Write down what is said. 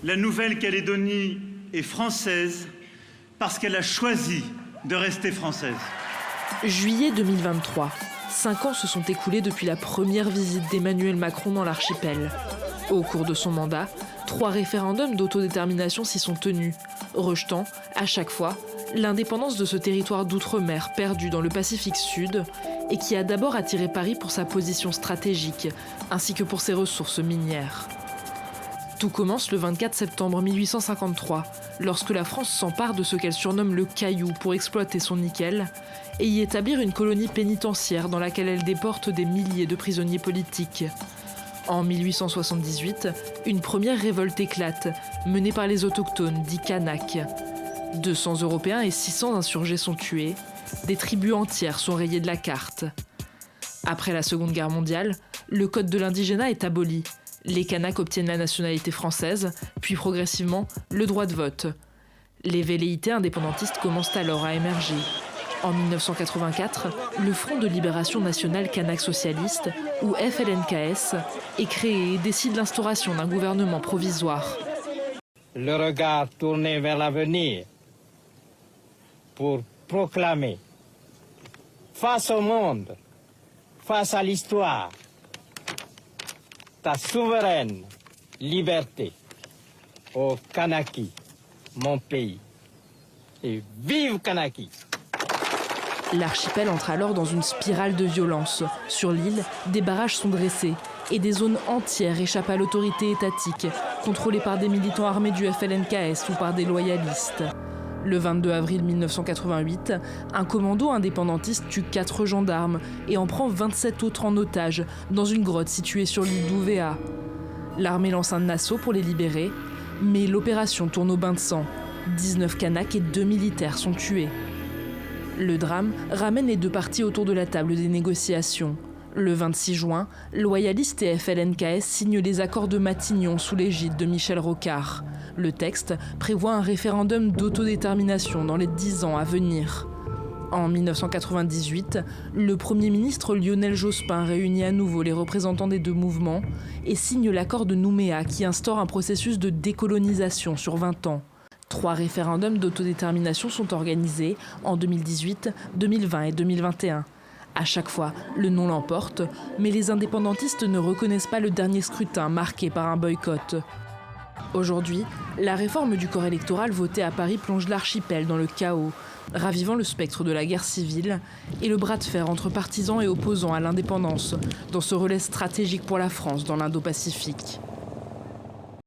La Nouvelle-Calédonie est française parce qu'elle a choisi de rester française. Juillet 2023. 5 ans se sont écoulés depuis la première visite d'Emmanuel Macron dans l'archipel. Au cours de son mandat, 3 référendums d'autodétermination s'y sont tenus, rejetant, à chaque fois, l'indépendance de ce territoire d'outre-mer perdu dans le Pacifique Sud et qui a d'abord attiré Paris pour sa position stratégique, ainsi que pour ses ressources minières. Tout commence le 24 septembre 1853, lorsque la France s'empare de ce qu'elle surnomme le Caillou pour exploiter son nickel et y établir une colonie pénitentiaire dans laquelle elle déporte des milliers de prisonniers politiques. En 1878, une première révolte éclate, menée par les autochtones, dits Kanaks. 200 Européens et 600 insurgés sont tués. Des tribus entières sont rayées de la carte. Après la Seconde Guerre mondiale, le code de l'indigénat est aboli. Les Kanaks obtiennent la nationalité française, puis progressivement le droit de vote. Les velléités indépendantistes commencent alors à émerger. En 1984, le Front de libération nationale kanak socialiste, ou FLNKS, est créé et décide l'instauration d'un gouvernement provisoire. Le regard tourné vers l'avenir pour proclamer, face au monde, face à l'histoire, ta souveraine liberté, ô Kanaki, mon pays. Et vive Kanaki! L'archipel entre alors dans une spirale de violence. Sur l'île, des barrages sont dressés et des zones entières échappent à l'autorité étatique, contrôlées par des militants armés du FLNKS ou par des loyalistes. Le 22 avril 1988, un commando indépendantiste tue 4 gendarmes et en prend 27 autres en otage dans une grotte située sur l'île d'Ouvéa. L'armée lance un assaut pour les libérer, mais l'opération tourne au bain de sang. 19 Kanaks et 2 militaires sont tués. Le drame ramène les 2 parties autour de la table des négociations. Le 26 juin, loyalistes et FLNKS signent les accords de Matignon sous l'égide de Michel Rocard. Le texte prévoit un référendum d'autodétermination dans les 10 ans à venir. En 1998, le Premier ministre Lionel Jospin réunit à nouveau les représentants des 2 mouvements et signe l'accord de Nouméa qui instaure un processus de décolonisation sur 20 ans. 3 référendums d'autodétermination sont organisés en 2018, 2020 et 2021. À chaque fois, le non l'emporte, mais les indépendantistes ne reconnaissent pas le dernier scrutin marqué par un boycott. Aujourd'hui, la réforme du corps électoral votée à Paris plonge l'archipel dans le chaos, ravivant le spectre de la guerre civile et le bras de fer entre partisans et opposants à l'indépendance, dans ce relais stratégique pour la France dans l'Indo-Pacifique.